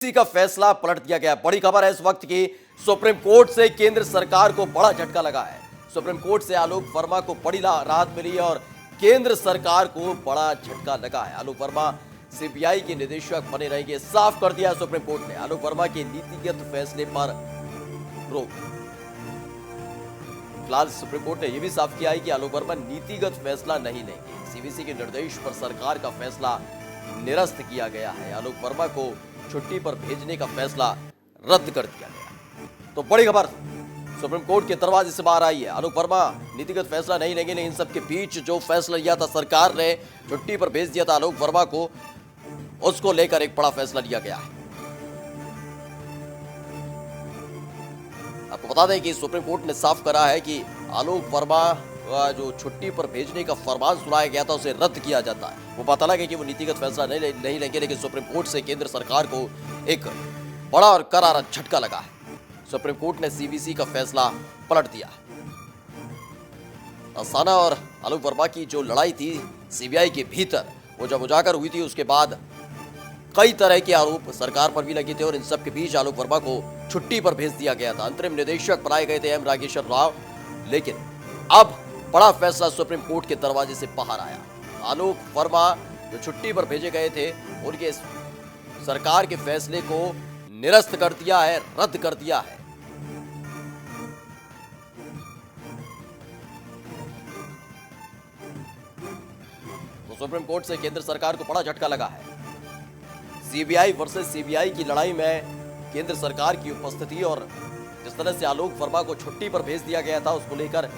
CBI का फैसला पलट दिया गया। बड़ी खबर है इस वक्त की, सुप्रीम कोर्ट से केंद्र सरकार को बड़ा झटका लगा है। सुप्रीम कोर्ट से आलोक वर्मा को बड़ी राहत मिली है और केंद्र सरकार को बड़ा झटका लगा है। आलोक वर्मा सीबीआई के निदेशक बने रहेंगे, साफ कर दिया सुप्रीम कोर्ट ने। आलोक वर्मा के नीतिगत फैसले पर रोक। फिलहाल सुप्रीम कोर्ट ने यह भी साफ किया है कि आलोक वर्मा नीतिगत फैसला नहीं लेंगे। सीवीसी के निर्देश पर सरकार का फैसला निरस्त किया गया है। आलोक वर्मा को छुट्टी पर भेजने का फैसला रद्द कर दिया गया। तो बड़ी खबर सुप्रीम कोर्ट के दरवाजे से बाहर आई है। आलोक वर्मा नीतिगत फैसला नहीं लेंगे, लेकिन इन सबके बीच जो फैसला लिया था सरकार ने, छुट्टी पर भेज दिया था आलोक वर्मा को, उसको लेकर एक बड़ा फैसला लिया गया है। आपको बता दें कि सुप्रीम कोर्ट ने साफ करा है कि आलोक वर्मा जो छुट्टी पर भेजने का फरमान सुनाया गया था उसे रद्द किया जाता है। वो पता लगे कि वो नीतिगत फैसला नहीं लेंगे, लेकिन सुप्रीम कोर्ट से केंद्र सरकार को एक बड़ा और करारा झटका लगा है। सुप्रीम कोर्ट ने सीवीसी का फैसला पलट दिया। अस्थाना और आलोक वर्मा की जो लड़ाई थी सीबीआई के भीतर, वो जब उजागर हुई थी उसके बाद कई तरह के आरोप सरकार पर भी लगे थे और इन सब के बीच आलोक वर्मा को छुट्टी पर भेज दिया गया था। अंतरिम निदेशक बनाए गए थे एम रागेश्वर राव, लेकिन अब बड़ा फैसला सुप्रीम कोर्ट के दरवाजे से बाहर आया। आलोक वर्मा जो छुट्टी पर भेजे गए थे, उनके सरकार के फैसले को निरस्त कर दिया है, रद्द कर दिया है। तो सुप्रीम कोर्ट से केंद्र सरकार को बड़ा झटका लगा है। सीबीआई वर्सेस सीबीआई की लड़ाई में केंद्र सरकार की उपस्थिति और जिस तरह से आलोक वर्मा को छुट्टी पर भेज दिया गया था, उसको लेकर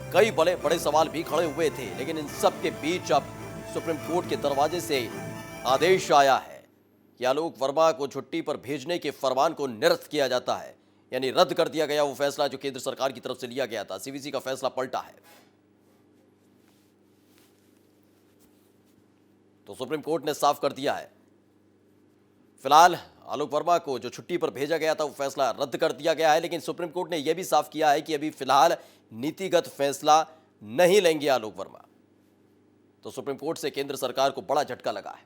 कई बड़े सवाल भी खड़े हुए थे। लेकिन इन सब के बीच अब सुप्रीम कोर्ट के दरवाजे से आदेश आया है कि आलोक वर्मा को छुट्टी पर भेजने के फरमान को निरस्त किया जाता है, यानी रद्द कर दिया गया वो फैसला जो केंद्र सरकार की तरफ से लिया गया था। सीवीसी का फैसला पलटा है। तो सुप्रीम कोर्ट ने साफ कर दिया है, फिलहाल आलोक वर्मा को जो छुट्टी पर भेजा गया था वो फैसला रद्द कर दिया गया है। लेकिन सुप्रीम कोर्ट ने यह भी साफ किया है कि अभी फिलहाल नीतिगत फैसला नहीं लेंगे आलोक वर्मा। तो सुप्रीम कोर्ट से केंद्र सरकार को बड़ा झटका लगा है।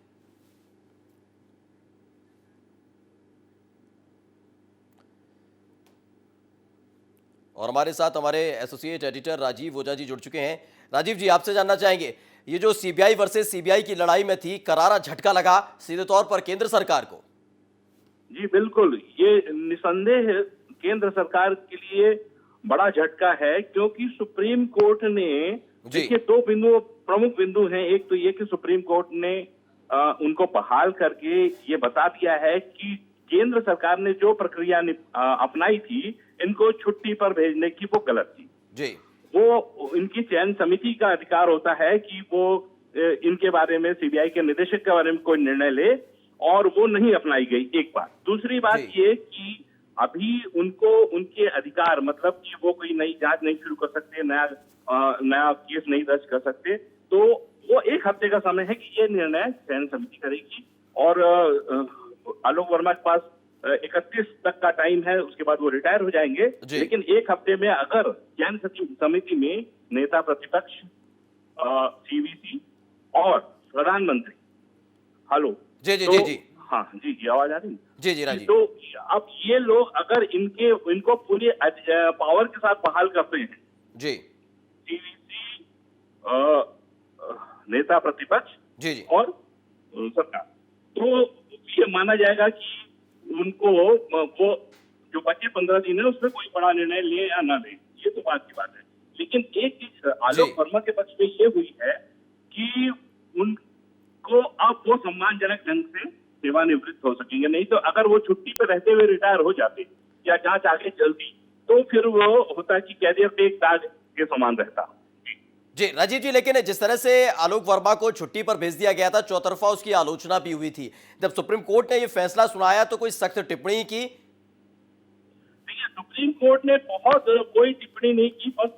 और हमारे साथ हमारे एसोसिएट एडिटर राजीव ओझा जी जुड़ चुके हैं। राजीव जी, आपसे जानना चाहेंगे, ये जो सीबीआई वर्सेस सीबीआई की लड़ाई में थी, करारा झटका लगा सीधे तौर पर केंद्र सरकार को। जी बिल्कुल, ये निसंदेह केंद्र सरकार के लिए बड़ा झटका है, क्योंकि सुप्रीम कोर्ट ने, देखिए, दो प्रमुख बिंदु हैं। एक तो ये कि सुप्रीम कोर्ट ने उनको बहाल करके ये बता दिया है कि केंद्र सरकार ने जो प्रक्रिया अपनाई थी इनको छुट्टी पर भेजने की, वो गलत थी। जी, वो इनकी चयन समिति का अधिकार होता है कि वो इनके बारे में, सीबीआई के निदेशक के बारे में कोई निर्णय ले, और वो नहीं अपनाई गई, एक बात। दूसरी बात ये कि अभी उनको उनके अधिकार, मतलब कि वो कोई नई जांच नहीं शुरू कर सकते, नया केस नहीं दर्ज कर सकते। तो वो एक हफ्ते का समय है कि ये निर्णय चयन समिति करेगी, और आलोक वर्मा के पास 31 तक का टाइम है, उसके बाद वो रिटायर हो जाएंगे। लेकिन एक हफ्ते में अगर चयन समिति में नेता प्रतिपक्ष, सीवीसी और प्रधानमंत्री, हेलो जी जी तो, जी जी हाँ जी, आवाज आ रही है? जी जी राजीव। तो अब ये लोग अगर इनको पूरे पावर के साथ बहाल करते हैं, जी, सीवीसी, नेता प्रतिपक्ष जी और सरकार, तो ये माना जाएगा कि उनको वो जो बचे 15 दिन है उसमें कोई बड़ा निर्णय ले या ना ले, ये तो बात की बात है। लेकिन एक चीज आलोक वर्मा के पक्ष में ये हुई है कि उनको अब वो सम्मानजनक ढंग से सेवानिवृत्त हो सकेंगे। नहीं तो अगर वो छुट्टी पर रहते हुए रिटायर हो जाते या जांच आगे चलती, तो फिर वो होता कि कैरियर पे एक दाग के समान रहता। जी राजीव जी, लेकिन जिस तरह से आलोक वर्मा को छुट्टी पर भेज दिया गया था, चौतरफा उसकी आलोचना भी हुई थी। जब सुप्रीम कोर्ट ने यह फैसला सुनाया तो कोई सख्त टिप्पणी की? देखिए, सुप्रीम कोर्ट ने कोई टिप्पणी नहीं की, बस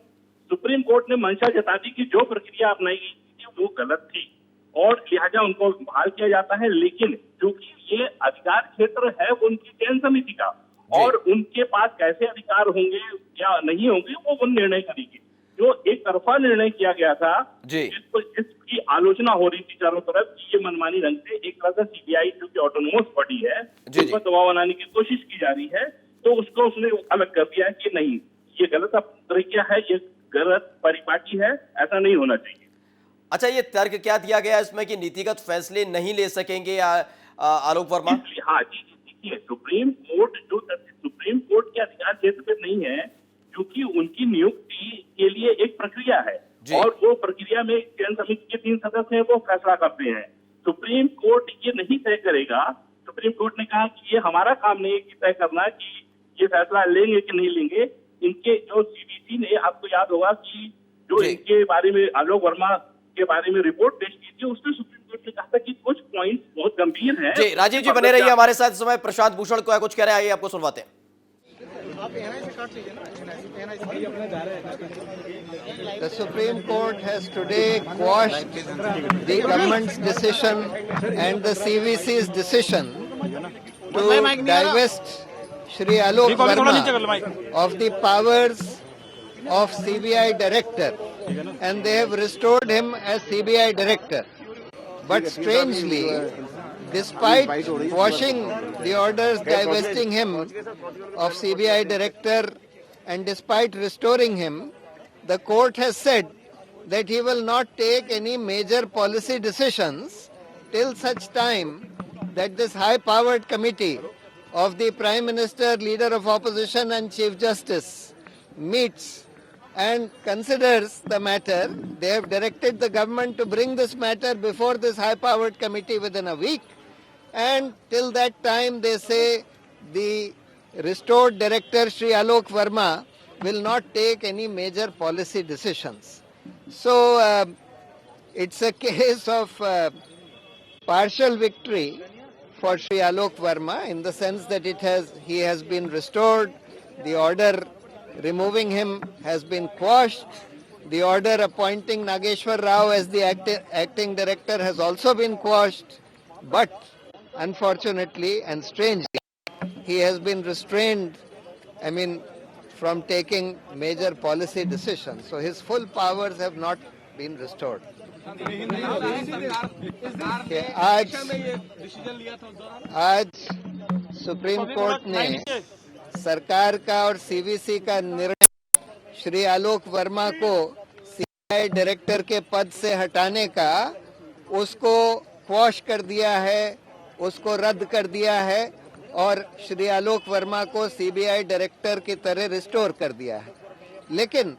सुप्रीम कोर्ट ने मंशा जता दी कि जो प्रक्रिया अपनाई गई थी वो गलत थी और लिहाजा उनको बहाल किया जाता है। लेकिन क्योंकि ये अधिकार क्षेत्र है उनकी चयन समिति का, और उनके पास कैसे अधिकार होंगे या नहीं होंगे वो निर्णय करेगी। जो एक तरफा निर्णय किया गया था, जी जिसकी आलोचना हो रही थी चारों तरफ कि ये मनमानी ढंग से एक तरह से सीबीआई जो कि ऑटोनोमस बॉडी है, उस पर दबाव बनाने की कोशिश की जा रही है, तो उसको उसने अलग कर दिया है कि नहीं, ये गलत तरीका है, ये गलत परिपाटी है, ऐसा नहीं होना चाहिए। अच्छा, ये तर्क क्या दिया गया है इसमें कि नीतिगत फैसले नहीं ले सकेंगे आलोक वर्मा? हाँ जी, देखिए सुप्रीम कोर्ट के अधिकार क्षेत्र में नहीं है, क्योंकि उनकी नियुक्ति के लिए एक प्रक्रिया है और वो प्रक्रिया में चयन समिति के 3 सदस्य हैं, वो फैसला करते हैं। सुप्रीम कोर्ट ये नहीं तय करेगा। सुप्रीम कोर्ट ने कहा कि ये हमारा काम नहीं है कि तय करना कि ये फैसला लेंगे कि नहीं लेंगे। इनके जो सीबीसी ने, आपको याद होगा कि जो इनके बारे में आलोक वर्मा के बारे में रिपोर्ट पेश की थी, उसमें सुप्रीम कोर्ट ने कहा था कि कुछ पॉइंट्स बहुत गंभीर हैं। जी राजीव जी बने रहिए हमारे साथ। इस समय प्रशांत भूषण को कुछ कह रहे हैं, आइए आपको सुनवाते हैं। The Supreme Court has today quashed the government's decision and the CVC's decision to divest Shri Alok Verma of the powers of CBI director, and they have restored him as CBI director. But strangely, despite quashing the orders divesting him of CBI director and despite restoring him, the court has said that he will not take any major policy decisions till such time that this high-powered committee of the Prime Minister, Leader of Opposition and Chief Justice meets and considers the matter. They have directed the government to bring this matter before this high-powered committee within a week, and till that time they say the restored director Shri Alok Verma will not take any major policy decisions. So it's a case of partial victory for Shri Alok Verma in the sense that he has been restored. The order removing him has been quashed. The order appointing Nageshwar Rao as the acting director has also been quashed. But unfortunately and strangely, he has been restrained, from taking major policy decisions. So his full powers have not been restored. आज supreme court ने सरकार का और CVC का निर्णय श्री आलोक वर्मा को CBI director के पद से हटाने का, उसको क्वॉश कर दिया है, उसको रद्द कर दिया है और श्री आलोक वर्मा को सीबीआई डायरेक्टर की तरह रिस्टोर कर दिया है। लेकिन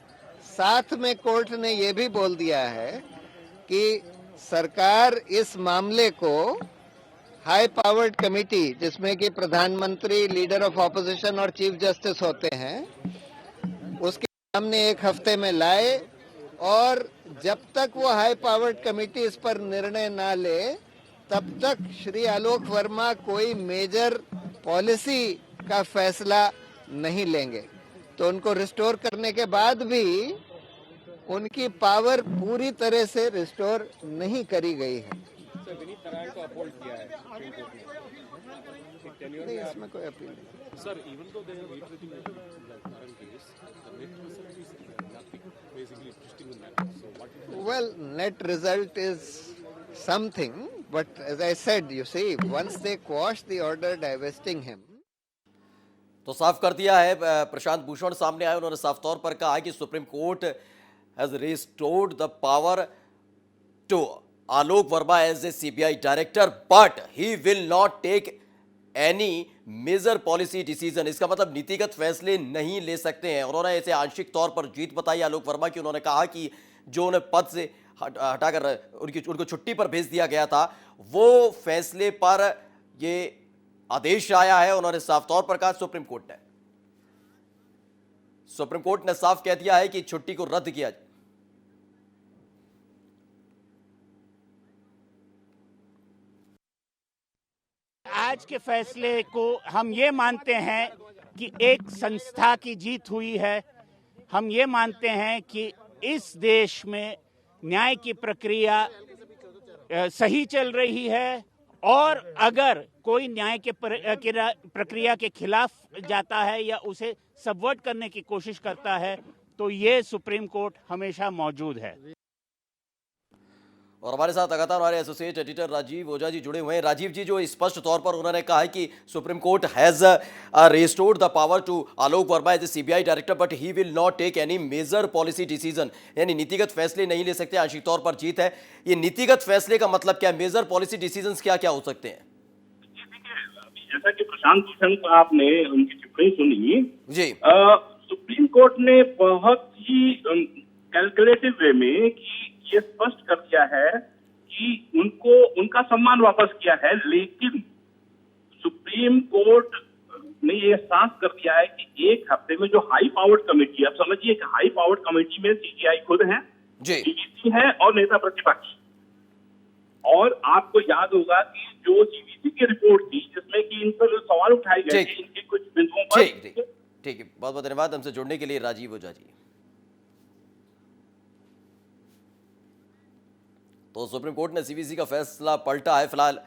साथ में कोर्ट ने यह भी बोल दिया है कि सरकार इस मामले को हाई पावर्ड कमेटी, जिसमें कि प्रधानमंत्री, लीडर ऑफ ऑपोजिशन और चीफ जस्टिस होते हैं, उसके सामने 1 हफ्ते में लाए और जब तक वो हाई पावर्ड कमेटी इस पर निर्णय ना ले तब तक श्री आलोक वर्मा कोई मेजर पॉलिसी का फैसला नहीं लेंगे। तो उनको रिस्टोर करने के बाद भी उनकी पावर पूरी तरह से रिस्टोर नहीं करी गई है। नहीं, इसमें कोई अपील नहीं। Sir, even though they are reiterating the current case, the net result is nothing, basically twisting the matter. So what is the... Well, net result is something, but as I said, you see, once they quash the order divesting him. तो साफ कर दिया है, प्रशांत भूषण सामने आए, उन्होंने साफ तौर पर कहा है कि Supreme Court has restored the power to Alok Verma as a CBI director, but he will not take any major policy decision. इसका मतलब नीतिगत फैसले नहीं ले सकते हैं। उन्होंने इसे आंशिक तौर पर जीत बताई आलोक वर्मा की। उन्होंने कहा कि जो उन्हें पद से हटाकर उनको छुट्टी पर भेज दिया गया था, वो फैसले पर ये आदेश आया है। उन्होंने साफ तौर पर कहा सुप्रीम कोर्ट ने साफ कह दिया है कि छुट्टी को रद्द किया जाए। आज के फैसले को हम ये मानते हैं कि एक संस्था की जीत हुई है। हम ये मानते हैं कि इस देश में न्याय की प्रक्रिया सही चल रही है और अगर कोई न्याय के प्रक्रिया के खिलाफ जाता है या उसे सबवर्ट करने की कोशिश करता है तो ये सुप्रीम कोर्ट हमेशा मौजूद है। और हमारे साथ लगातार हमारे एसोसिएट एडिटर राजीव ओझा जी जुड़े हुए हैं। राजीव जी, जो स्पष्ट तौर पर उन्होंने कहा है कि Supreme Court has restored the power to Alok Verma as a CBI director but he will not take any major policy decision, यानी नीतिगत फैसले नहीं ले सकते, आंशिक तौर पर जीत है। ये नीतिगत फैसले का मतलब क्या है? मेजर पॉलिसी डिसीजन क्या क्या हो सकते हैं? जैसा कि प्रशांत भूषण को आपने उनकी टिप्पणी सुनी जी, सुप्रीम कोर्ट ने बहुत ही कैलकुलेटिव वे में कि ये स्पष्ट कर दिया है कि उनको उनका सम्मान वापस किया है, लेकिन सुप्रीम कोर्ट ने ये साफ कर दिया है कि एक हफ्ते में जो हाई पावर्ड कमेटी, आप समझिए कि हाई पावर्ड कमेटी में सीबीआई खुद है, जी, डीजीपी है और नेता प्रतिपक्ष। और आपको याद होगा कि जो सीबीसी की रिपोर्ट थी जिसमें कि इन पर सवाल उठाए गए थे इनके कुछ बिंदुओं पर। ठीक है, बहुत बहुत धन्यवाद हमसे जुड़ने के लिए राजीव ओझा जी। तो सुप्रीम कोर्ट ने सीबीसी का फैसला पलटा है। फिलहाल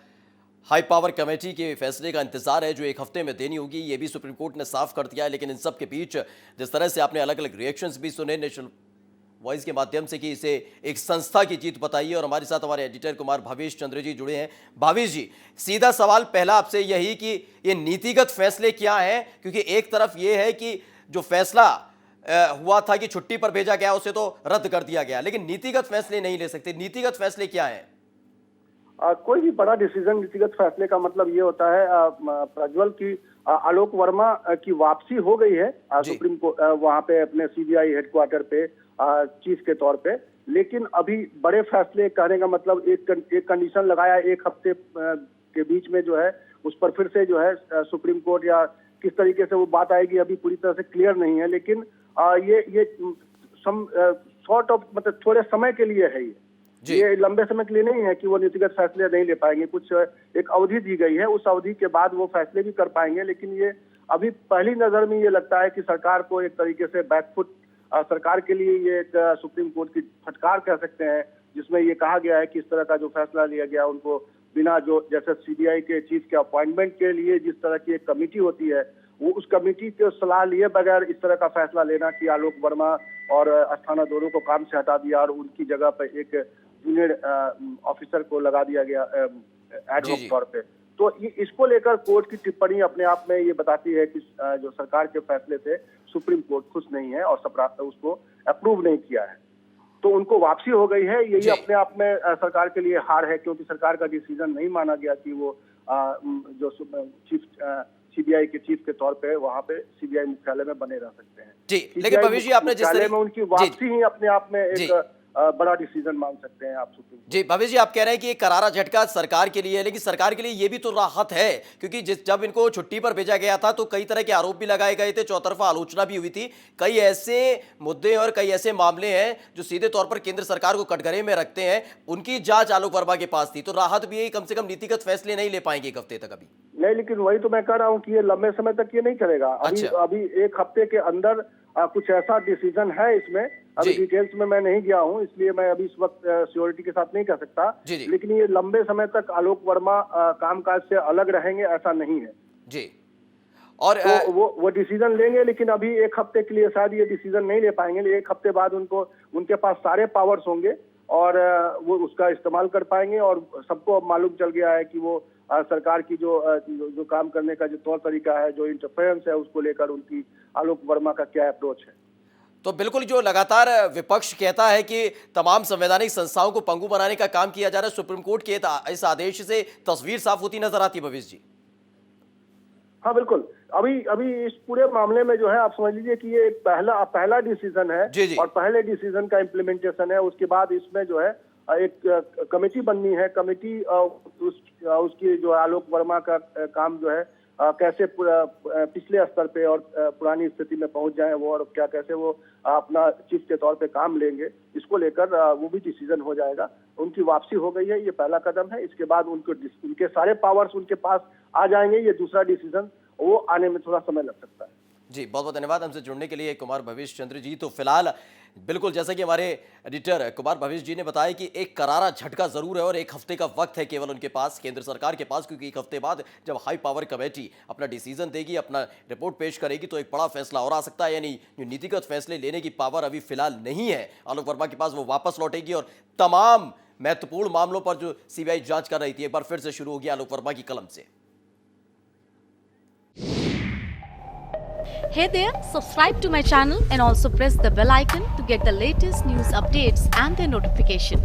हाई पावर कमेटी के फैसले का इंतजार है जो एक हफ्ते में देनी होगी, ये भी सुप्रीम कोर्ट ने साफ कर दिया है। लेकिन इन सब के बीच जिस तरह से आपने अलग अलग रिएक्शंस भी सुने नेशनल वॉइस के माध्यम से कि इसे एक संस्था की जीत बताइए, और हमारे साथ हमारे एडिटर कुमार भावेश चंद्र जी जुड़े हैं। भावेश जी, सीधा सवाल पहला आपसे यही कि ये नीतिगत फैसले क्या हैं, क्योंकि एक तरफ ये है कि जो फैसला हुआ था कि छुट्टी पर भेजा गया उसे तो रद्द कर दिया गया, लेकिन नीतिगत फैसले नहीं ले सकते। नीतिगत फैसले क्या हैं? कोई भी बड़ा डिसीजन नीतिगत फैसले का मतलब ये होता है प्रज्वल की आलोक वर्मा की वापसी हो गई है सुप्रीम कोर्ट वहां पे अपने सीबीआई हेडक्वार्टर पे चीफ के तौर पे, लेकिन अभी बड़े फैसले कहने का मतलब एक कंडीशन लगाया एक हफ्ते के बीच में जो है उस पर फिर से जो है सुप्रीम कोर्ट या किस तरीके से वो बात आएगी अभी पूरी तरह से क्लियर नहीं है, लेकिन ये शॉर्ट ऑफ मतलब थोड़े समय के लिए है ये लंबे समय के लिए नहीं है कि वो नीतिगत फैसले नहीं ले पाएंगे। कुछ एक अवधि दी गई है, उस अवधि के बाद वो फैसले भी कर पाएंगे, लेकिन ये अभी पहली नजर में ये लगता है कि सरकार को एक तरीके से बैकफुट सरकार के लिए ये एक सुप्रीम कोर्ट की फटकार कह सकते हैं, जिसमें ये कहा गया है कि इस तरह का जो फैसला लिया गया उनको बिना जो जैसे सीबीआई के चीफ के अपॉइंटमेंट के लिए जिस तरह की एक कमेटी होती है वो उस कमेटी के सलाह लिए बगैर इस तरह का फैसला लेना कि आलोक वर्मा और अस्थाना दोनों को काम से हटा दिया और उनकी जगह पर एक जूनियर ऑफिसर को लगा दिया गया एड हॉक तौर पे, तो इसको लेकर कोर्ट की टिप्पणी अपने आप में ये बताती है कि जो सरकार के फैसले से सुप्रीम कोर्ट खुश नहीं है और उसको अप्रूव नहीं किया है, तो उनको वापसी हो गई है। यही अपने आप में सरकार के लिए हार है, क्योंकि सरकार का डिसीजन नहीं माना गया कि वो जो चीफ सीबीआई के चीफ के तौर पे वहां पे सीबीआई मुख्यालय में बने रह सकते हैं। जी, लेकिन भविष्य जी आपने जिस तरह में उनकी वापसी ही अपने आप में एक बड़ा डिसीजन मान सकते हैं आप सुप्रीम कोर्ट। जी भवेश जी, आप कह रहे हैं कि ये करारा झटका सरकार के लिए है, लेकिन सरकार के लिए ये भी तो राहत है, क्योंकि जब इनको छुट्टी पर भेजा गया था तो कई तरह के आरोप भी लगाए गए थे, चौतरफा आलोचना भी हुई थी। कई ऐसे मुद्दे और कई ऐसे मामले हैं जो सीधे तौर पर केंद्र सरकार को कटघरे में रखते हैं, उनकी जांच आलोक वर्मा के पास थी, तो राहत भी है, कम से कम नीतिगत फैसले नहीं ले पाएंगे एक हफ्ते तक अभी। नहीं, लेकिन वही तो मैं कह रहा हूँ कि ये लंबे समय तक ये नहीं करेगा। अभी एक हफ्ते के अंदर कुछ ऐसा डिसीजन है इसमें, अभी डिटेल्स में मैं नहीं गया हूँ, इसलिए मैं अभी इस वक्त श्योरिटी के साथ नहीं कह सकता, लेकिन ये लंबे समय तक आलोक वर्मा कामकाज से अलग रहेंगे ऐसा नहीं है जी। और तो वो डिसीजन लेंगे, लेकिन अभी एक हफ्ते के लिए शायद ये डिसीजन नहीं ले पाएंगे। एक हफ्ते बाद उनके पास सारे पावर्स होंगे और वो उसका इस्तेमाल कर पाएंगे, और सबको अब मालूम चल गया है कि वो सरकार की जो काम करने का जो तौर तरीका है, जो इंटरफेरेंस है, उसको लेकर उनकी आलोक वर्मा का क्या अप्रोच है। तो बिल्कुल जो लगातार विपक्ष कहता है कि तमाम संवैधानिक संस्थाओं को पंगु बनाने का काम किया जा रहा है, सुप्रीम कोर्ट के इस आदेश से तस्वीर साफ होती नजर आती है भवेश जी। हाँ बिल्कुल, अभी इस पूरे मामले में जो है आप समझ लीजिए कि ये पहला डिसीजन है और पहले डिसीजन का इम्प्लीमेंटेशन है। उसके बाद इसमें जो है एक कमेटी बननी है, कमेटी उसकी जो आलोक वर्मा का काम जो है कैसे पिछले स्तर पे और पुरानी स्थिति में पहुंच जाए वो, और क्या कैसे वो अपना चीफ के तौर पे काम लेंगे, इसको लेकर वो भी डिसीजन हो जाएगा। उनकी वापसी हो गई है, ये पहला कदम है। इसके बाद उनके सारे पावर्स उनके पास आ जाएंगे, ये दूसरा डिसीजन वो आने में थोड़ा समय लग सकता है। जी, बहुत बहुत धन्यवाद हमसे जुड़ने के लिए कुमार भवेश चंद्र जी। तो फिलहाल बिल्कुल जैसा कि हमारे एडिटर कुमार भवेश जी ने बताया कि एक करारा झटका जरूर है और एक हफ्ते का वक्त है केवल उनके पास, केंद्र सरकार के पास, क्योंकि एक हफ्ते बाद जब हाई पावर कमेटी अपना डिसीजन देगी, अपना रिपोर्ट पेश करेगी, तो एक बड़ा फैसला और आ सकता है। यानी जो नीतिगत फैसले लेने की पावर अभी फिलहाल नहीं है आलोक वर्मा के पास, वो वापस लौटेगी और तमाम महत्वपूर्ण मामलों पर जो सीबीआई जांच कर रही थी एक बार फिर से शुरू होगी आलोक वर्मा की कलम से। Hey there, subscribe to my channel and also press the bell icon to get the latest news updates and their notification.